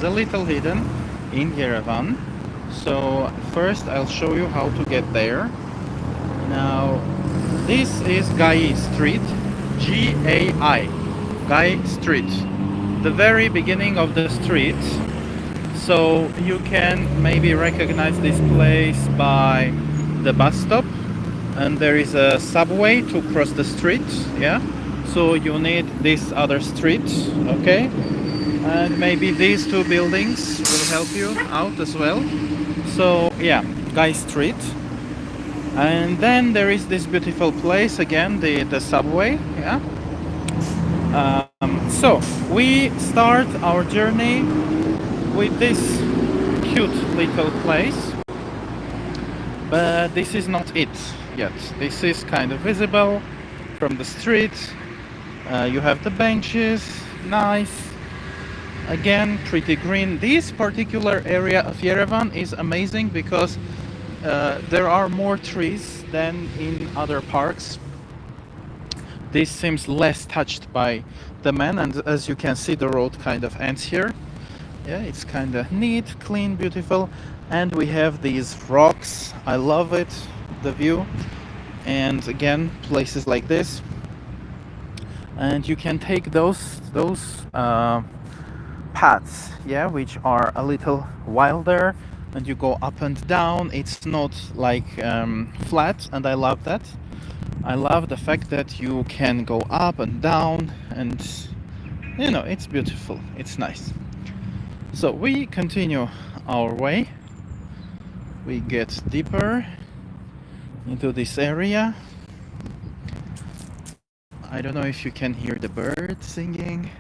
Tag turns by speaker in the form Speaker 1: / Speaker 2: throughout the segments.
Speaker 1: a little hidden in Yerevan. So first I'll show you how to get there. Now this is Gai Street, G-A-I, Gai Street, the very beginning of the street. So you can maybe recognize this place by the bus stop, and there is a subway to cross the street, yeah? So you need this other street, okay? And maybe these two buildings will help you out as well. So yeah, Guy Street. And then there is this beautiful place again, the subway, yeah? So we start our journey with this cute little place. But this is not it yet. This is kind of visible from the street. You have the benches, nice. Again, pretty green. This particular area of Yerevan is amazing because there are more trees than in other parks. This seems less touched by the man, and as you can see, the road kind of ends here. Yeah, it's kind of neat, clean, beautiful. And we have these rocks. I love it, the view. And again, places like this. And you can take those paths, yeah, which are a little wilder, and you go up and down. It's not like flat, and I love that. I love the fact that you can go up and down, and you know, it's beautiful, it's nice. So we continue our way. We get deeper into this area. I don't know if you can hear the birds singing.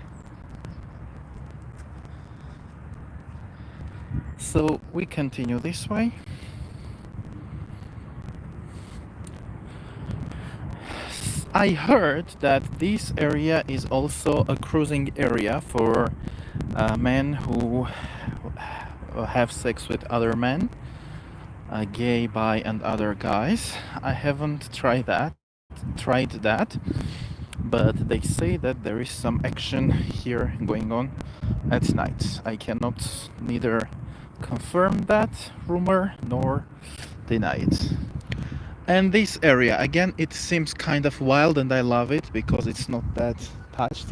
Speaker 1: So we continue this way. I heard that this area is also a cruising area for men who have sex with other men, gay, bi, and other guys. I haven't tried that, but they say that there is some action here going on at night. I cannot neither confirm that rumor nor deny it. And this area, again, it seems kind of wild, and I love it because it's not that touched.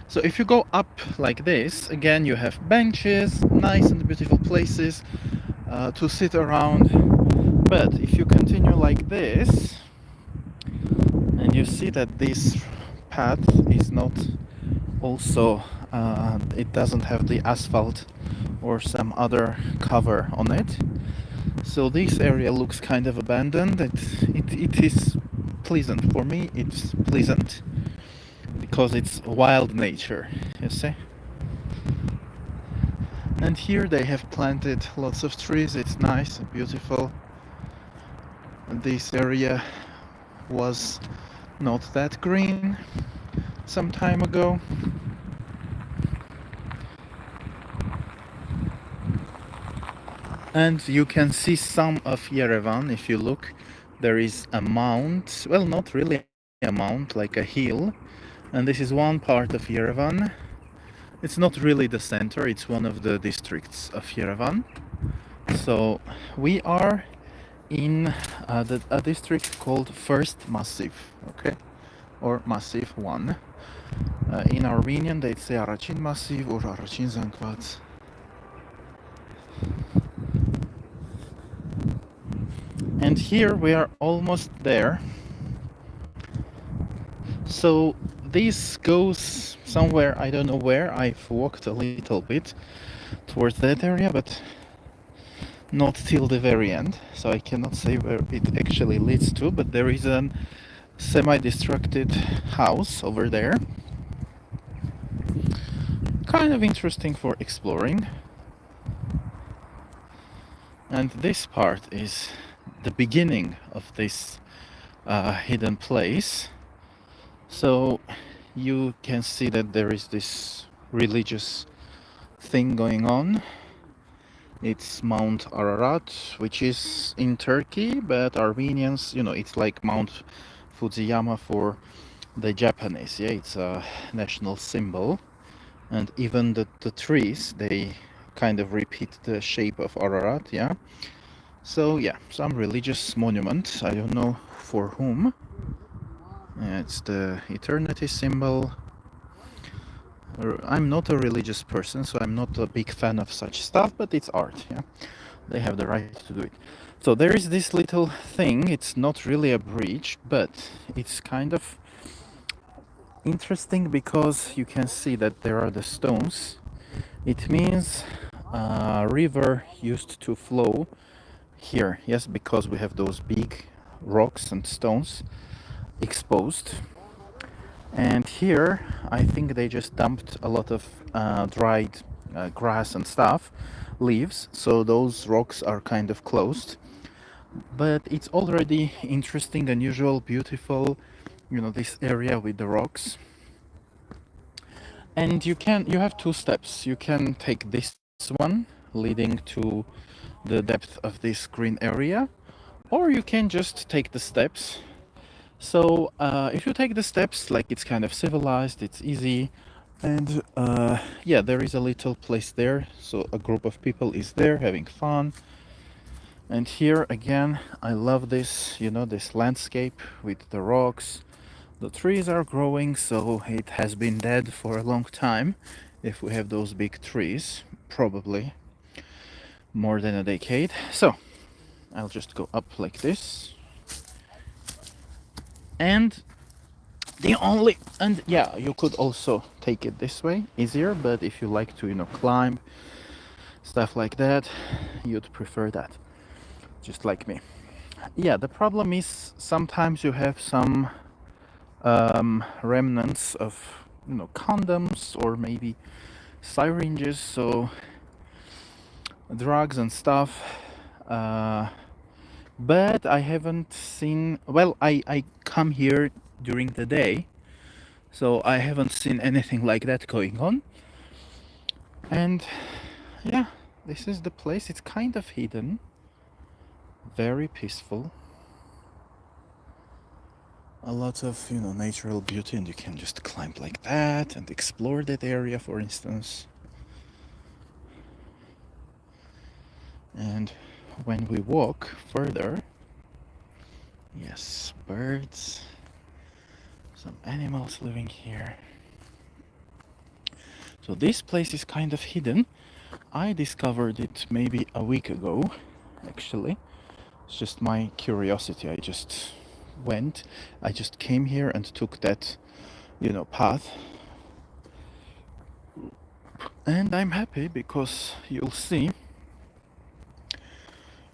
Speaker 1: So if you go up like this, again, you have benches, nice and beautiful places to sit around. But if you continue like this, and you see that this path is not also, it doesn't have the asphalt or some other cover on it. So this area looks kind of abandoned. It is pleasant. For me, it's pleasant because it's wild nature, you see. And here they have planted lots of trees. It's nice and beautiful. And this area was not that green some time ago. And you can see some of Yerevan if you look. There is a mount, well, not really a mount, like a hill. And this is one part of Yerevan. It's not really the center, it's one of the districts of Yerevan. So we are in a district called First Massive, okay? Or Massive 1. In Armenian they'd say Arachin Massive or Arachin Zankvat. And here we are almost there. So this goes somewhere, I don't know where. I've walked a little bit towards that area, but not till the very end. So I cannot say where it actually leads to, but there is a semi-destructed house over there. Kind of interesting for exploring. And this part is the beginning of this hidden place. So you can see that there is this religious thing going on. It's Mount Ararat, which is in Turkey, but Armenians, you know, it's like Mount Fujiyama for the Japanese. Yeah, it's a national symbol. And even the trees, they kind of repeat the shape of Ararat, yeah. So yeah, some religious monument. I don't know for whom. It's the eternity symbol. I'm not a religious person, so I'm not a big fan of such stuff, but it's art, yeah. They have the right to do it. So there is this little thing. It's not really a bridge, but it's kind of interesting because you can see that there are the stones. It means a river used to flow here, yes, because we have those big rocks and stones exposed. And here, I think they just dumped a lot of dried grass and stuff, leaves, so those rocks are kind of closed. But it's already interesting, unusual, beautiful, you know, this area with the rocks. And you have two steps. You can take this one leading to the depth of this green area, or you can just take the steps. So if you take the steps, like, it's kind of civilized, it's easy, and yeah, there is a little place there, so a group of people is there having fun. And here again, I love this, you know, this landscape with the rocks. The trees are growing, so it has been dead for a long time. If we have those big trees, probably more than a decade. So I'll just go up like this. And yeah, you could also take it this way, easier, but if you like to, you know, climb, stuff like that, you'd prefer that, just like me. Yeah, the problem is sometimes you have some remnants of, you know, condoms or maybe syringes, so drugs and stuff. But I haven't seen, well, I come here during the day, so I haven't seen anything like that going on. And yeah, this is the place. It's kind of hidden, very peaceful, a lot of, you know, natural beauty, and you can just climb like that and explore that area, for instance. And when we walk further, yes, birds, some animals living here. So this place is kind of hidden. I discovered it maybe a week ago, actually. It's just my curiosity. I just came here and took that, you know, path. And I'm happy because you'll see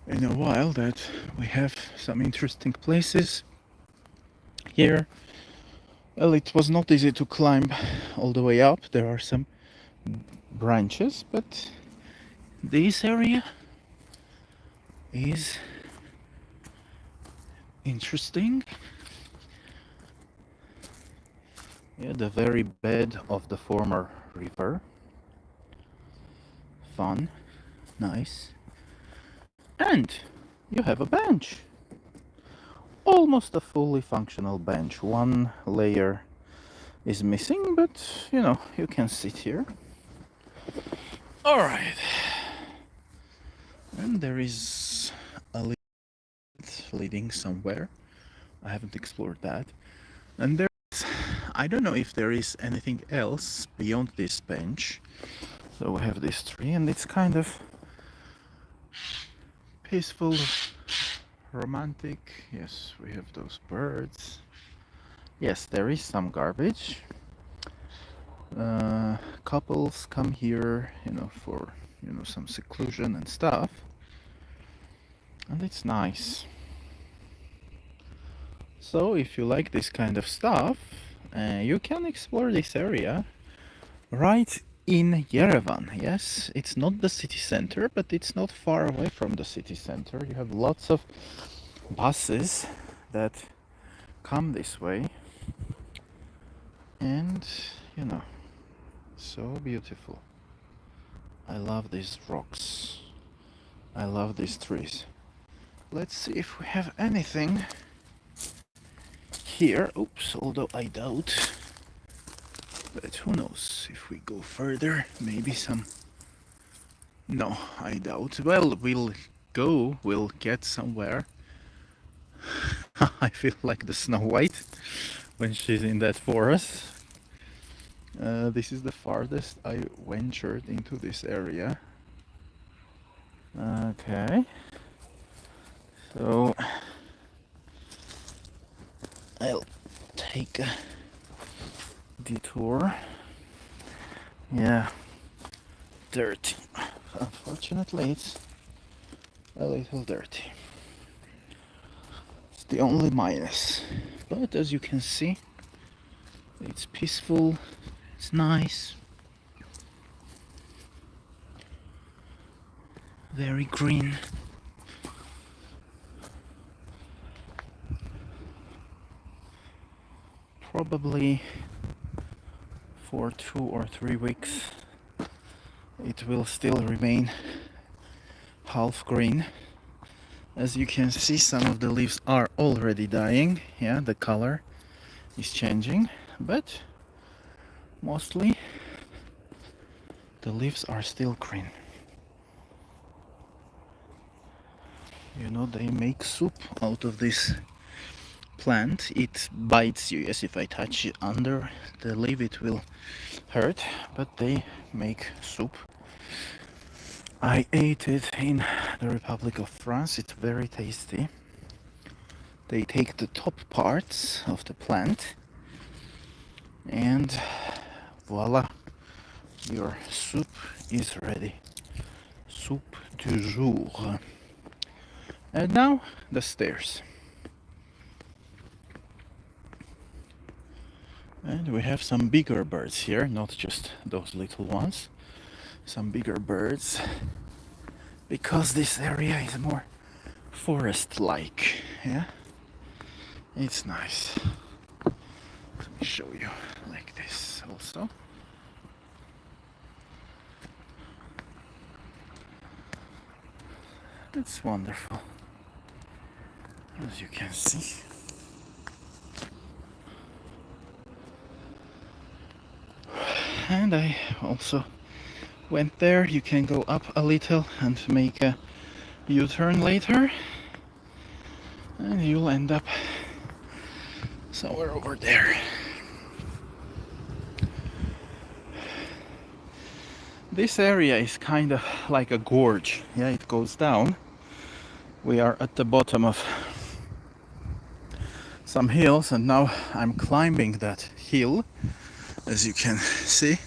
Speaker 1: in a while that we have some interesting places here. Well, it was not easy to climb all the way up. There are some branches, but this area is interesting. Yeah, the very bed of the former river. Fun, nice. And you have a bench. Almost a fully functional bench. One layer is missing, but you know, you can sit here. All right. And there is a lift leading somewhere. I haven't explored that. And there's, I don't know if there is anything else beyond this bench. So we have this tree, and it's kind of peaceful, romantic. Yes, we have those birds. Yes, there is some garbage. Couples come here, you know, for, you know, some seclusion and stuff, and it's nice. So if you like this kind of stuff, you can explore this area right in Yerevan. Yes, it's not the city center, but it's not far away from the city center. You have lots of buses that come this way, and you know, so beautiful. I love these rocks. I love these trees. Let's see if we have anything here. Oops, although I doubt. But who knows, if we go further, maybe some No, I doubt. Well, we'll get somewhere. I feel like the Snow White when she's in that forest. This is the farthest I ventured into this area. Okay, so I'll take a detour. Yeah, dirty. Unfortunately, it's a little dirty. It's the only minus. But as you can see, it's peaceful, it's nice, very green. Probably for 2 or 3 weeks it will still remain half green. As you can see, some of the leaves are already dying. Yeah, the color is changing, but mostly the leaves are still green. You know, they make soup out of this plant. It bites you. Yes, if I touch it under the leaf it will hurt, but they make soup. I ate it in the Republic of France. It's very tasty. They take the top parts of the plant and voila, your soup is ready. Soup du jour. And now the stairs. And we have some bigger birds here, not just those little ones. Some bigger birds, because this area is more forest-like. Yeah, it's nice. Let me show you like this also. It's wonderful, as you can see. And I also went there. You can go up a little and make a U-turn later, and you'll end up somewhere over there. This area is kind of like a gorge. Yeah, it goes down. We are at the bottom of some hills, and now I'm climbing that hill, as you can see.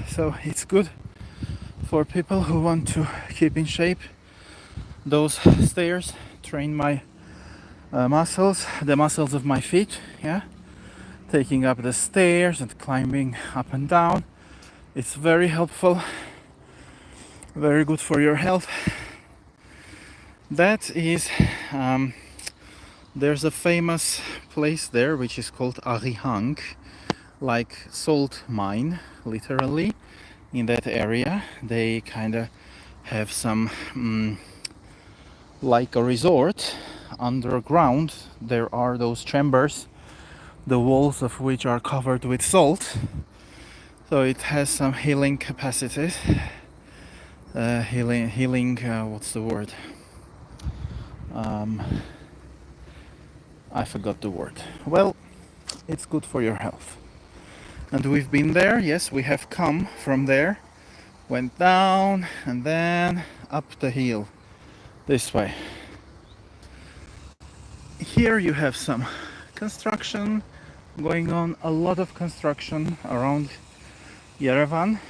Speaker 1: So it's good for people who want to keep in shape. Those stairs train my muscles, the muscles of my feet. Yeah, taking up the stairs and climbing up and down. It's very helpful, very good for your health. That is, there's a famous place there which is called Arihang, like salt mine, literally. In that area, they kind of have some like a resort underground. There are those chambers, the walls of which are covered with salt. So it has some healing capacities. Healing. What's the word? I forgot the word. Well, it's good for your health. And we've been there. Yes, we have come from there, went down, and then up the hill this way. Here you have some construction going on. A lot of construction around Yerevan.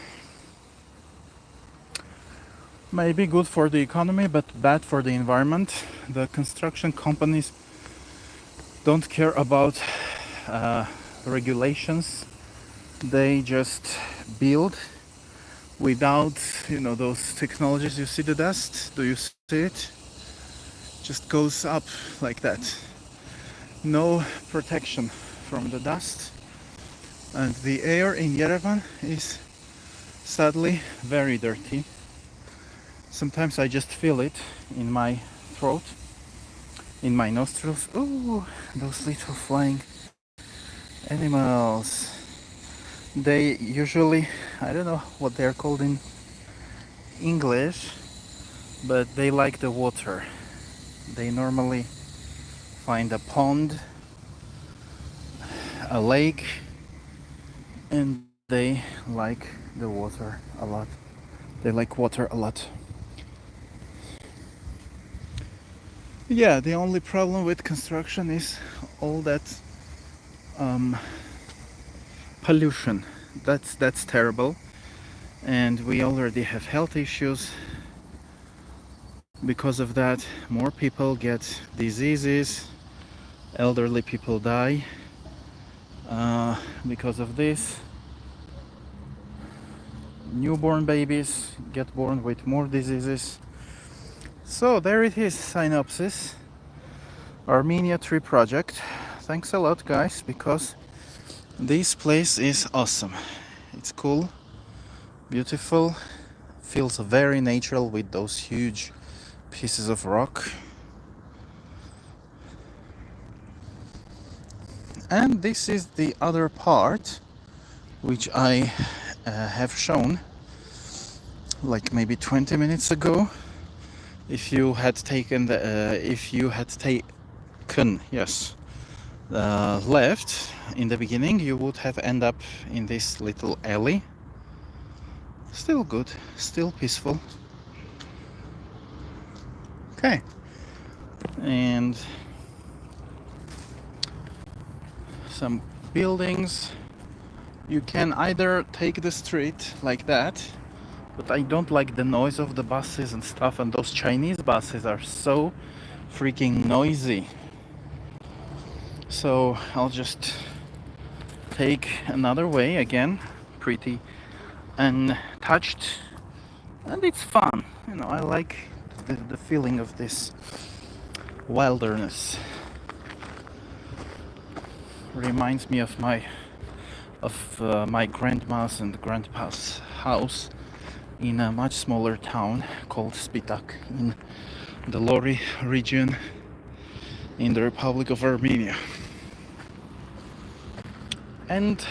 Speaker 1: Maybe good for the economy, but bad for the environment. The construction companies don't care about regulations. They just build without, those technologies. You see the dust? Do you see it? Just goes up like that. No protection from the dust. And the air in Yerevan is sadly very dirty. Sometimes I just feel it in my throat, in my nostrils. Oh, those little flying animals. They usually, I don't know what they're called in English, but they like the water. They normally find a pond, a lake, and they like the water a lot. They like water a lot. Yeah, the only problem with construction is all that pollution. That's terrible, and we already have health issues because of that. More people get diseases, elderly people die because of this. Newborn babies get born with more diseases. So there it is, synopsis. Armenia Tree Project. Thanks a lot, guys, because this place is awesome. It's cool, beautiful, feels very natural with those huge pieces of rock. And this is the other part which I have shown like maybe 20 minutes ago. If you had taken left in the beginning, you would have ended up in this little alley. Still good, still peaceful. Okay, and some buildings. You can either take the street like that, but I don't like the noise of the buses and stuff, and those Chinese buses are so freaking noisy. So I'll just take another way, again, pretty untouched, and it's fun. You know, I like the feeling of this wilderness. Reminds me of my grandma's and grandpa's house in a much smaller town called Spitak in the Lori region in the Republic of Armenia. And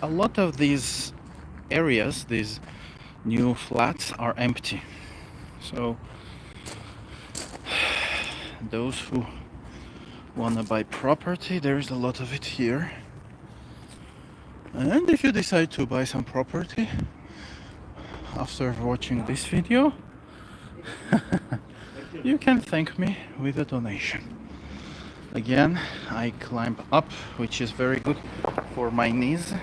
Speaker 1: a lot of these areas, these new flats, are empty. So those who wanna buy property, there's a lot of it here. And if you decide to buy some property after watching this video, you can thank me with a donation. Again, I climb up, which is very good for my knees,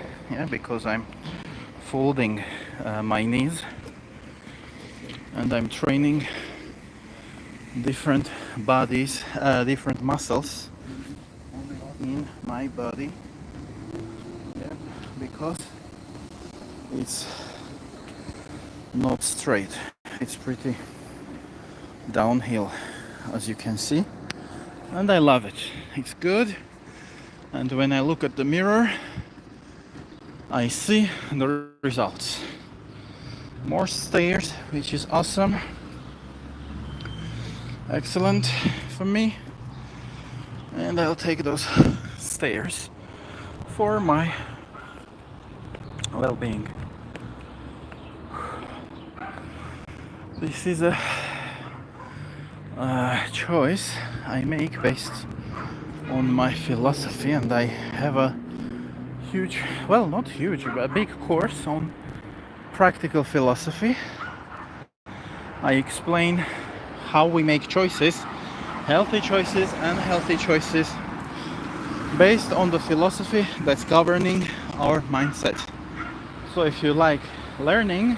Speaker 1: because I'm folding my knees and I'm training different bodies, different muscles in my body, because it's not straight, it's pretty downhill, as you can see, and I love it. It's good, and when I look at the mirror, I see the results. More stairs, which is awesome. Excellent for me, and I'll take those stairs for my well-being. This is a choice I make based on my philosophy, and I have a huge, well, not huge, but a big course on practical philosophy. I explain how we make choices, healthy choices, unhealthy choices, based on the philosophy that's governing our mindset. So if you like learning,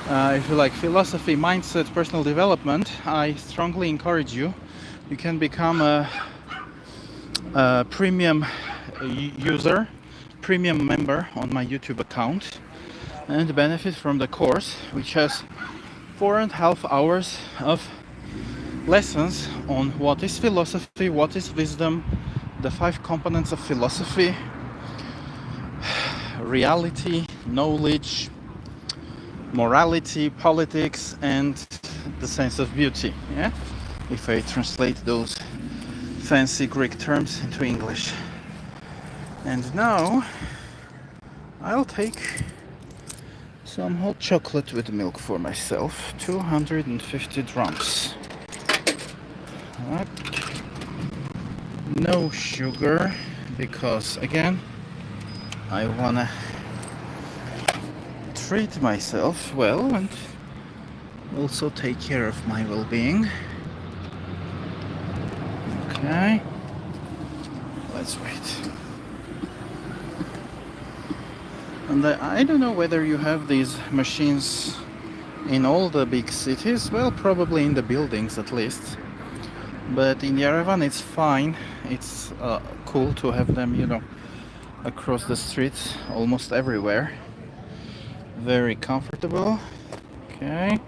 Speaker 1: if you like philosophy, mindset, personal development, I strongly encourage you. You can become a premium user, premium member on my YouTube account, and benefit from the course, which has 4.5 hours of lessons on what is philosophy, what is wisdom, the 5 components of philosophy, reality, knowledge, morality, politics, and the sense of beauty. If I translate those fancy Greek terms into English. And now I'll take some hot chocolate with milk for myself, 250 drams. No sugar, because again, I wanna treat myself well and also take care of my well-being. Okay, let's wait. And I don't know whether you have these machines in all the big cities. Well, probably in the buildings at least. But in Yerevan it's fine. It's cool to have them, you know, across the streets almost everywhere. Very comfortable. Okay,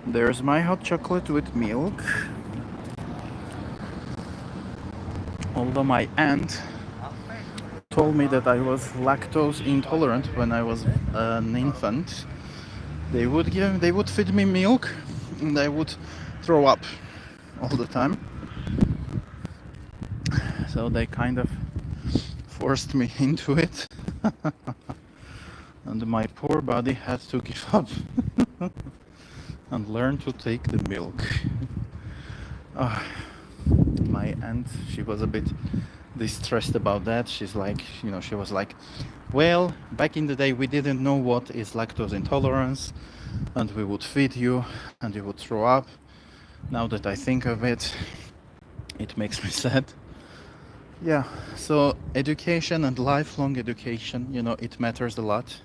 Speaker 1: there's my hot chocolate with milk. Although my aunt told me that I was lactose intolerant when I was an infant, they would feed me milk and I would throw up all the time. So they kind of forced me into it. And my poor body had to give up and learn to take the milk. My aunt, she was a bit distressed about that. She's like, you know, she was like, well, back in the day we didn't know what is lactose intolerance, and we would feed you and you would throw up. Now that I think of it, it makes me sad. Yeah, so education and lifelong education, you know, it matters a lot.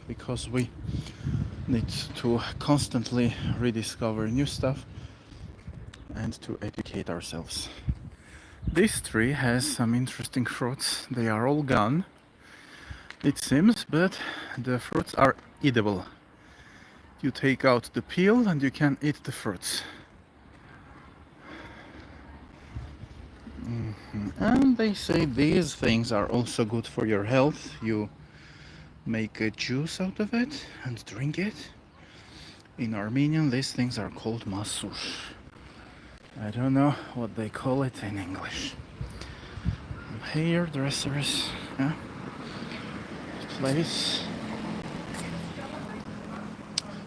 Speaker 1: Because we need to constantly rediscover new stuff and to educate ourselves. This tree has some interesting fruits. They are all gone, it seems, but the fruits are edible. You take out the peel and you can eat the fruits. And they say these things are also good for your health. You make a juice out of it and drink it. In Armenian, these things are called masush. I don't know what they call it in English. Hairdressers, yeah, place.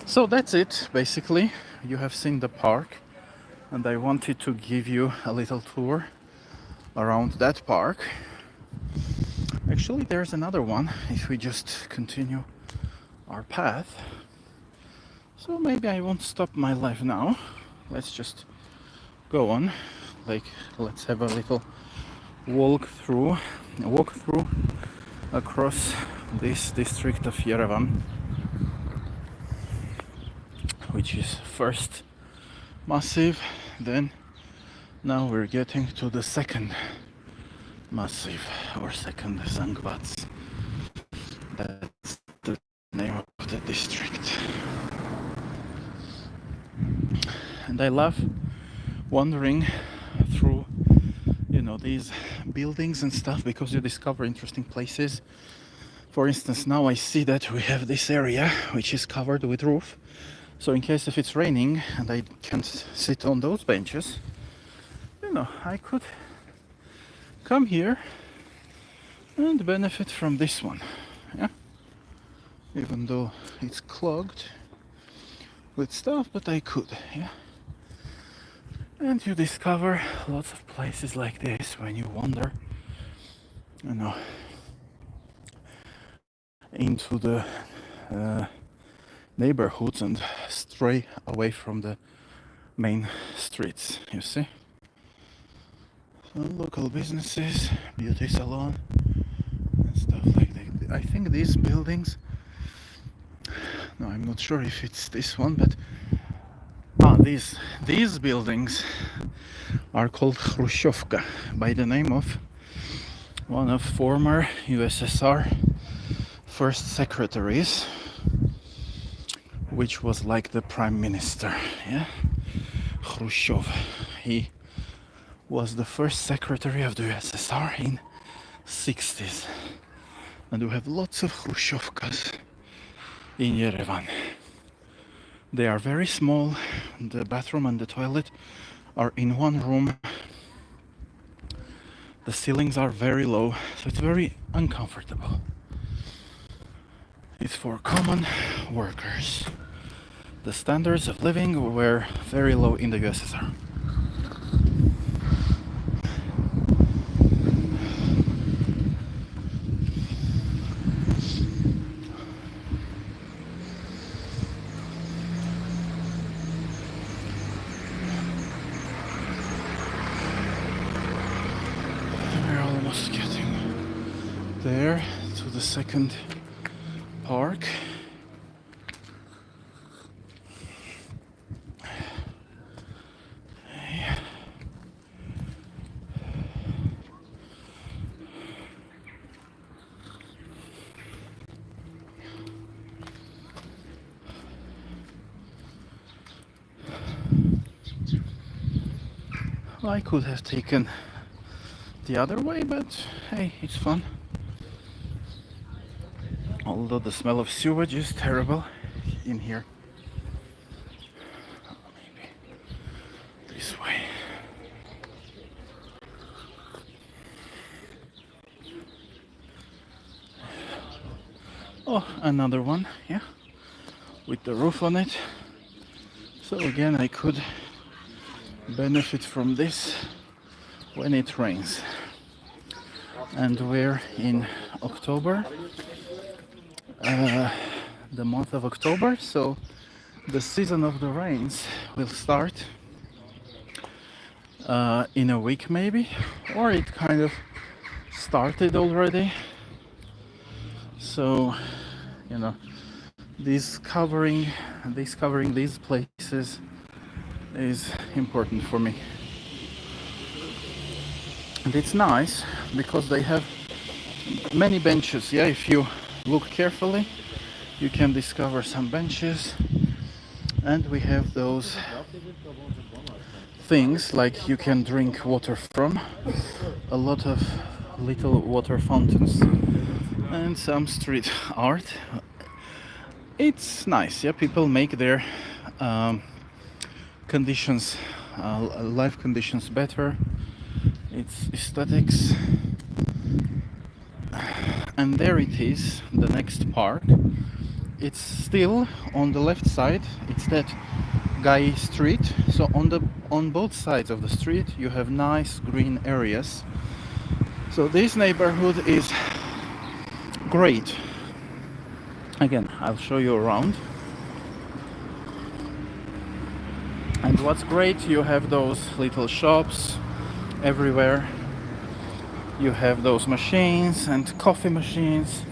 Speaker 1: So that's it, basically. You have seen the park, and I wanted to give you a little tour around that park. Actually, there's another one if we just continue our path. So maybe I won't stop my life now. Let's just go on. Like, let's have a little walk through across this district of Yerevan, which is first massive, then now we're getting to the second massive, or second Zangbats. That's the name of the district. And I love wandering through, you know, these buildings and stuff, because you discover interesting places. For instance, now I see that we have this area which is covered with roof. So in case if it's raining and I can't sit on those benches, you know, I could come here and benefit from this one, yeah? Even though it's clogged with stuff, but I could, yeah? And you discover lots of places like this when you wander, you know, into the neighborhoods and stray away from the main streets, you see? So local businesses, beauty salon, and stuff like that. I think these buildings, no, I'm not sure if it's this one, but these buildings are called Khrushchevka by the name of one of former USSR first secretaries, which was like the prime minister, yeah? Khrushchev. He was the first secretary of the USSR in 60s. And we have lots of Khrushchevkas in Yerevan. They are very small. The bathroom and the toilet are in one room. The ceilings are very low, so it's very uncomfortable. is for common workers. The standards of living were very low in the USSR. We're almost getting there to the second park. I could have taken the other way, but hey, it's fun. Although the smell of sewage is terrible in here. Maybe this way. Oh, another one, yeah, with the roof on it. So again, I could benefit from this when it rains. And we're in October, the month of October, so the season of the rains will start in a week maybe, or it kind of started already. So, you know, discovering these places is important for me. And it's nice because they have many benches. Yeah, if you look carefully, you can discover some benches. And we have those things like you can drink water from. A lot of little water fountains and some street art. It's nice. Yeah, people make their conditions, life conditions better. It's aesthetics. And there it is, the next park. It's still on the left side. It's that Guy Street. So on both sides of the street you have nice green areas. So this neighborhood is great. Again, I'll show you around. And what's great, you have those little shops everywhere. You have those machines and coffee machines.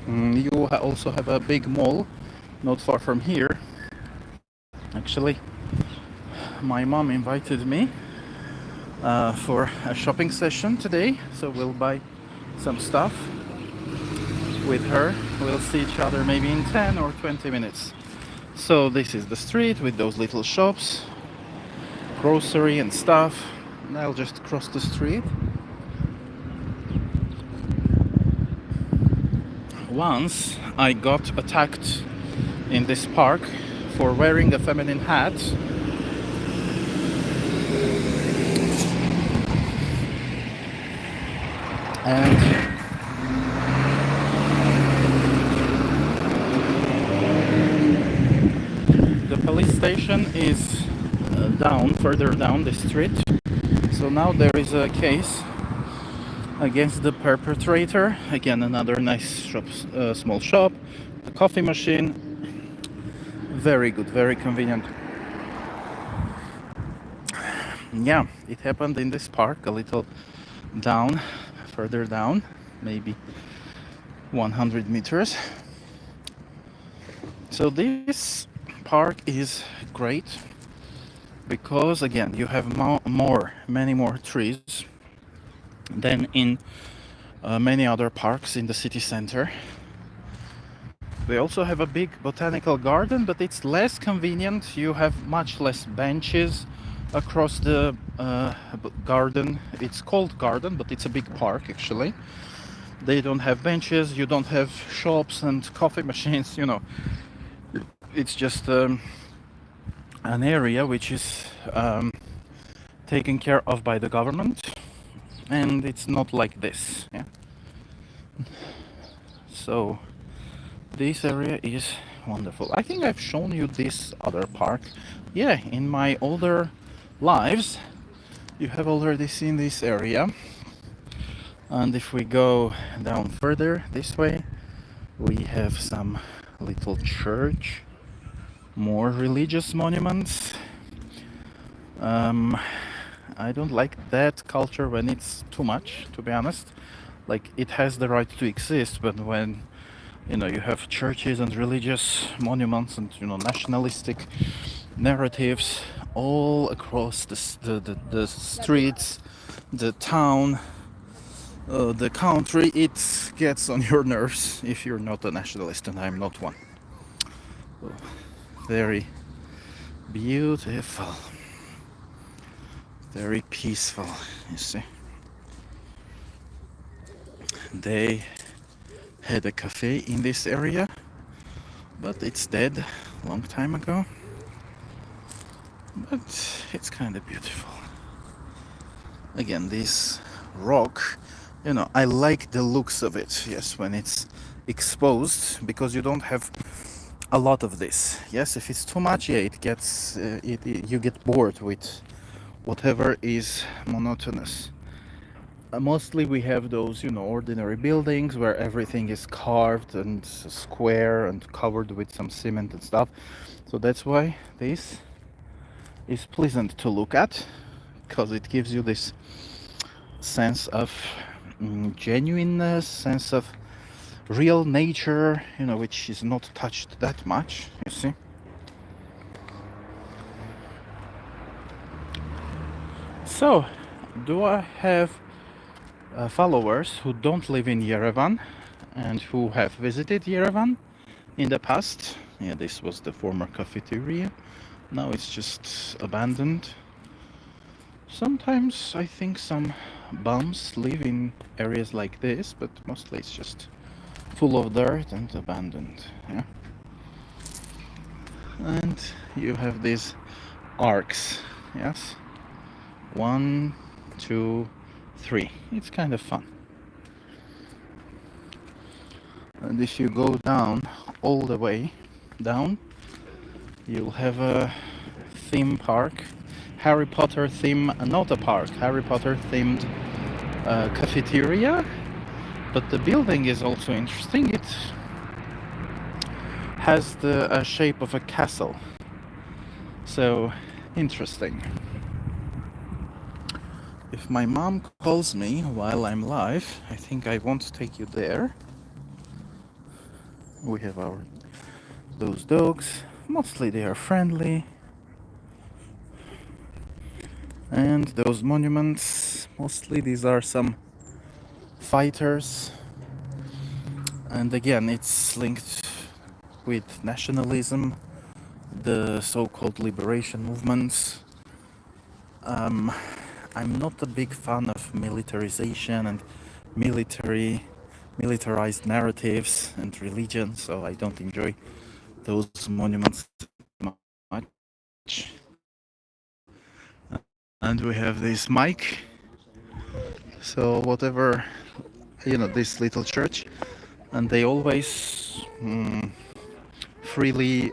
Speaker 1: You also have a big mall not far from here. Actually, my mom invited me for a shopping session today, so we'll buy some stuff with her. We'll see each other maybe in 10 or 20 minutes. So this is the street with those little shops, grocery and stuff. And I'll just cross the street. Once I got attacked in this park for wearing a feminine hat. And the police station is further down the street. So now there is a case against the perpetrator. Again, another nice shop, small shop, a coffee machine. Very good, very convenient. Yeah, it happened in this park, a little down, further down, maybe 100 meters. So this park is great because again you have many more trees than in many other parks in the city center. They also have a big botanical garden, but it's less convenient. You have much less benches across the garden. It's called garden, but it's a big park actually. They don't have benches, you don't have shops and coffee machines, you know. It's just an area which is taken care of by the government, and it's not like this. Yeah? So this area is wonderful. I think I've shown you this other park. Yeah, in my older lives, you have already seen this area. And if we go down further this way, we have some little church, more religious monuments. I don't like that culture when it's too much, to be honest. Like, it has the right to exist, but when you have churches and religious monuments and nationalistic narratives all across the streets, the town, the country, it gets on your nerves if you're not a nationalist, and I'm not one. So, very beautiful, very peaceful, you see. They had a cafe in this area, but it's dead a long time ago. But it's kind of beautiful. Again, this rock, I like the looks of it, yes, when it's exposed, because you don't have a lot of this. Yes, if it's too much, yeah, it gets you get bored with whatever is monotonous. Mostly we have those, ordinary buildings where everything is carved and square and covered with some cement and stuff. So that's why this is pleasant to look at, because it gives you this sense of genuineness, sense of real nature, which is not touched that much, you see. So, do I have followers who don't live in Yerevan and who have visited Yerevan in the past? Yeah, this was the former cafeteria. Now it's just abandoned. Sometimes I think some bums live in areas like this, but mostly it's just full of dirt and abandoned. Yeah. And you have these arcs, yes? 1, 2, 3. It's kind of fun. And if you go down, all the way down, you'll have a theme park. Harry Potter theme, not a park, Harry Potter themed cafeteria. But the building is also interesting. It has the shape of a castle. So, interesting. If my mom calls me while I'm live, I think I won't take you there. We have those dogs. Mostly they are friendly. And those monuments, mostly these are some fighters. And again, it's linked with nationalism, the so-called liberation movements. I'm not a big fan of militarization and militarized narratives and religion, so I don't enjoy those monuments much. And we have this mic, so whatever, this little church, and they always freely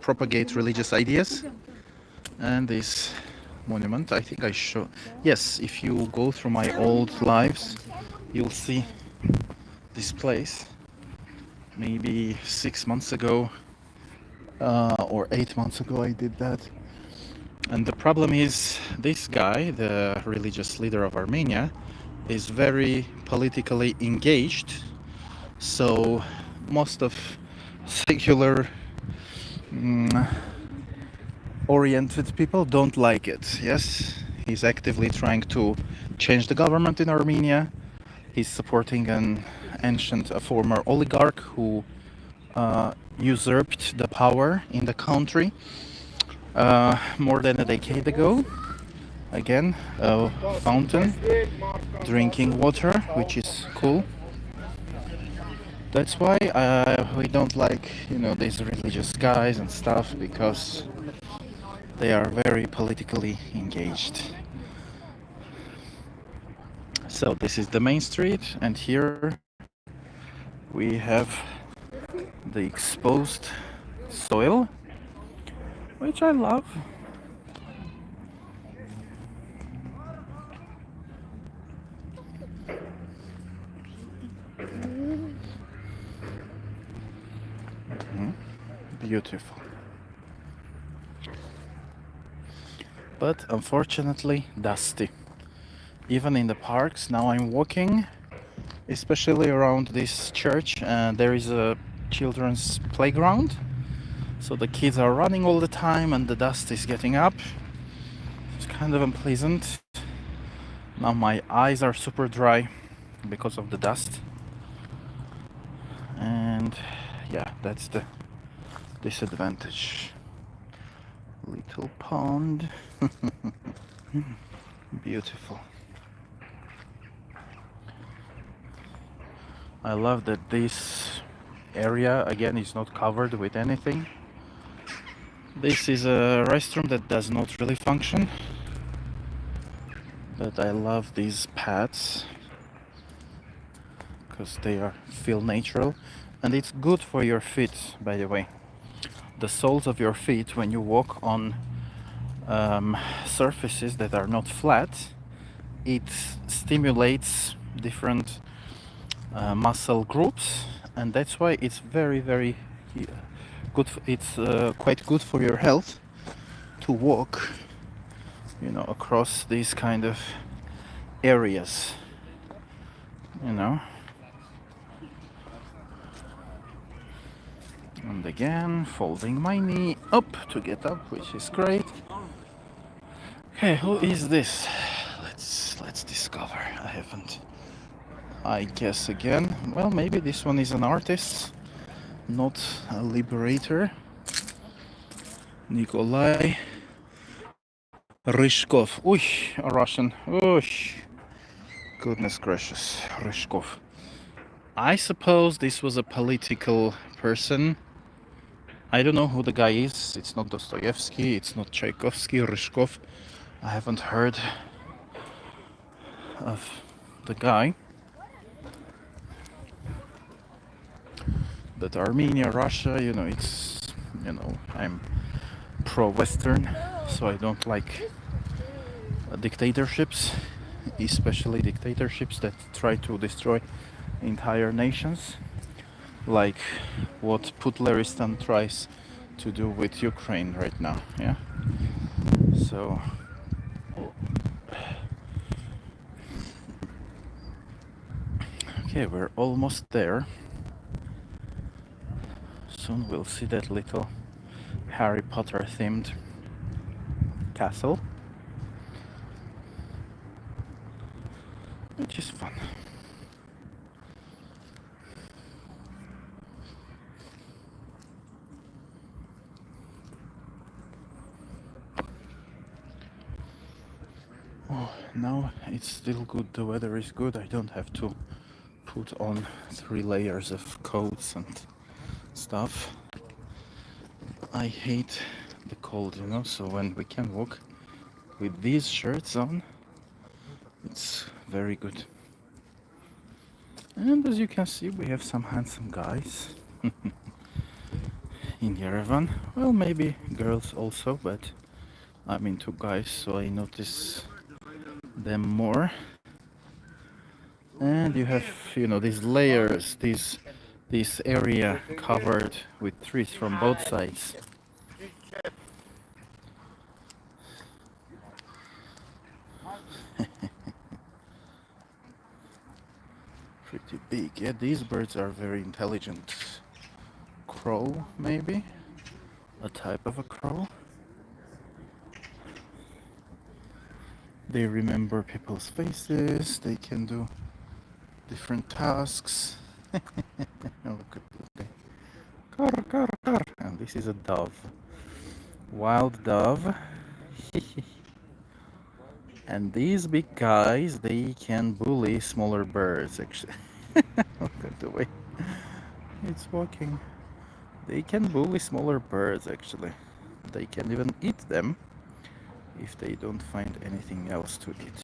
Speaker 1: propagate religious ideas. And this monument, I think I show. Yes, if you go through my old lives, you'll see this place. Maybe 6 months ago or 8 months ago I did that. And the problem is, this guy, the religious leader of Armenia, is very politically engaged. So most of secular oriented people don't like it. Yes, he's actively trying to change the government in Armenia. He's supporting a former oligarch who usurped the power in the country more than a decade ago. Again, a fountain, drinking water, which is cool. That's why we don't like, these religious guys and stuff, because they are very politically engaged. So this is the main street, and here We have the exposed soil, which I love. Beautiful. But unfortunately dusty. Even in the parks, now I'm walking, especially around this church, there is a children's playground. So the kids are running all the time and the dust is getting up. It's kind of unpleasant. Now my eyes are super dry because of the dust. And yeah, that's the disadvantage. Little pond. Beautiful. I love that this area again is not covered with anything. This is a restroom that does not really function, but I love these pads because they feel natural, and it's good for your feet, by the way. The soles of your feet, when you walk on surfaces that are not flat, it stimulates different muscle groups, and that's why it's very good. It's quite good for your health to walk, across these kind of areas, And again, folding my knee up to get up, which is great. Okay, who is this? Let's discover. I haven't. I guess again. Well, maybe this one is an artist, not a liberator. Nikolai Ryshkov. Uy, a Russian. Uy, goodness gracious, Ryshkov. I suppose this was a political person. I don't know who the guy is. It's not Dostoevsky, it's not Tchaikovsky, Ryshkov. I haven't heard of the guy. But Armenia, Russia, I'm pro-Western, so I don't like dictatorships, especially dictatorships that try to destroy entire nations, like what Putleristan tries to do with Ukraine right now. Yeah. So okay, we're almost there. Soon we'll see that little Harry Potter themed castle, which is fun. Oh, now it's still good, the weather is good, I don't have to put on 3 layers of coats and stuff. I hate the cold, so when we can walk with these shirts on, it's very good. And as you can see, we have some handsome guys in Yerevan. Well, maybe girls also, but I'm into guys, so I notice them more. And you have, these layers, this area covered with trees from both sides. Pretty big. Yeah, these birds are very intelligent. Crow, maybe? A type of a crow. They remember people's faces, they can do different tasks. Look at this guy. Car, car, car. And this is a dove. Wild dove. And these big guys, they can bully smaller birds, actually. Look at the way it's walking. They can bully smaller birds, actually. They can even eat them if they don't find anything else to eat.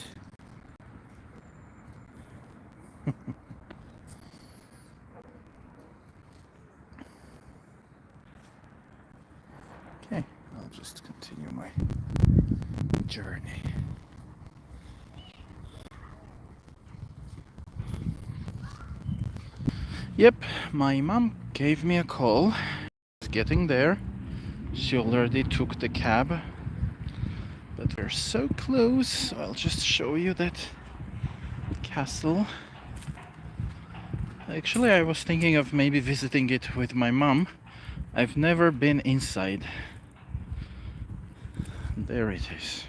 Speaker 1: Okay, I'll just continue my journey. Yep, my mom gave me a call. Getting there. She already took the cab. But we're so close, so I'll just show you that castle. Actually, I was thinking of maybe visiting it with my mom. I've never been inside. There it is.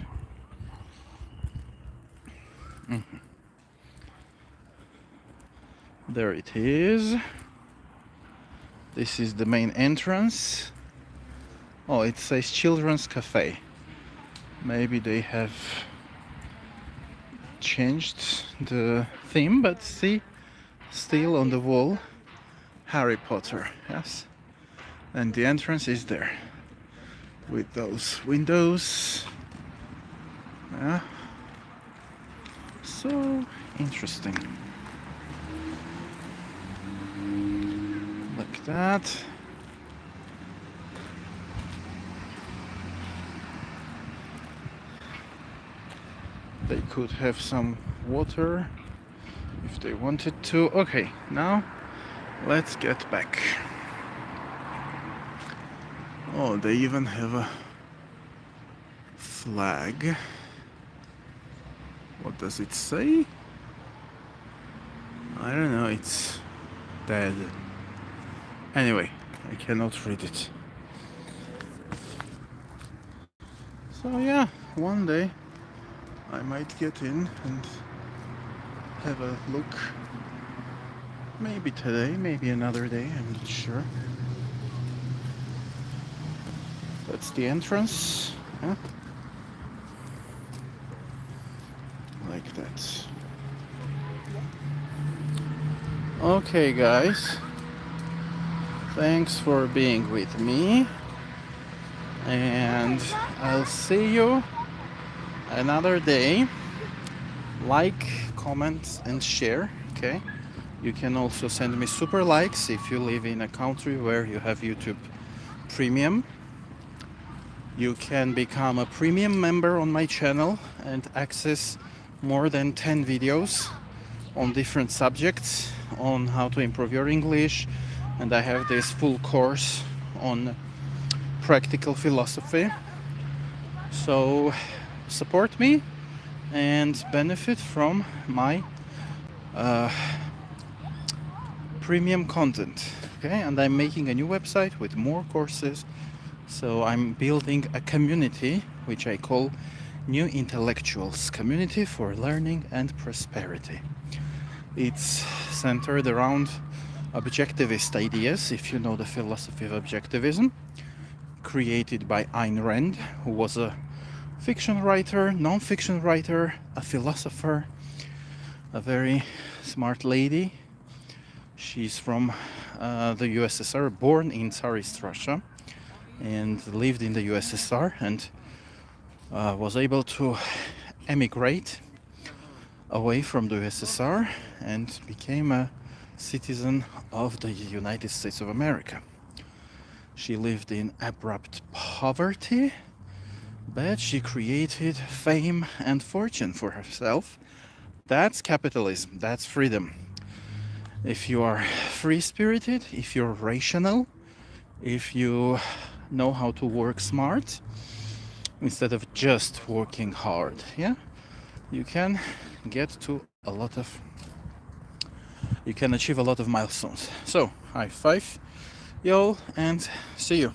Speaker 1: There it is. This is the main entrance. Oh, it says Children's Cafe. Maybe they have changed the theme, but see, still on the wall, Harry Potter, yes. And the entrance is there, with those windows. Yeah. So interesting. Like that. They could have some water if they wanted to. Okay, now let's get back. Oh, they even have a flag. What does it say? I don't know, it's dead. Anyway, I cannot read it. So yeah, one day I might get in and have a look. Maybe today, maybe another day, I'm not sure. That's the entrance. Huh? Like that. Okay, guys. Thanks for being with me. And I'll see you another day. Like, comment, and share. Okay. You can also send me super likes if you live in a country where you have YouTube Premium. You can become a premium member on my channel and access more than 10 videos on different subjects on how to improve your English. And I have this full course on practical philosophy. So support me and benefit from my premium content. Okay, and I'm making a new website with more courses. So I'm building a community which I call New Intellectuals Community for Learning and Prosperity. It's centered around objectivist ideas, if you know the philosophy of objectivism, created by Ayn Rand, who was a fiction writer, non-fiction writer, a philosopher, a very smart lady. She's from the USSR, born in Tsarist Russia, and lived in the USSR, and was able to emigrate away from the USSR and became a citizen of the United States of America. She lived in abrupt poverty, but she created fame and fortune for herself. That's capitalism, that's freedom. If you are free-spirited, if you're rational, if you know how to work smart instead of just working hard, yeah, you can get to a lot of, you can achieve a lot of milestones. So high five y'all, and see you.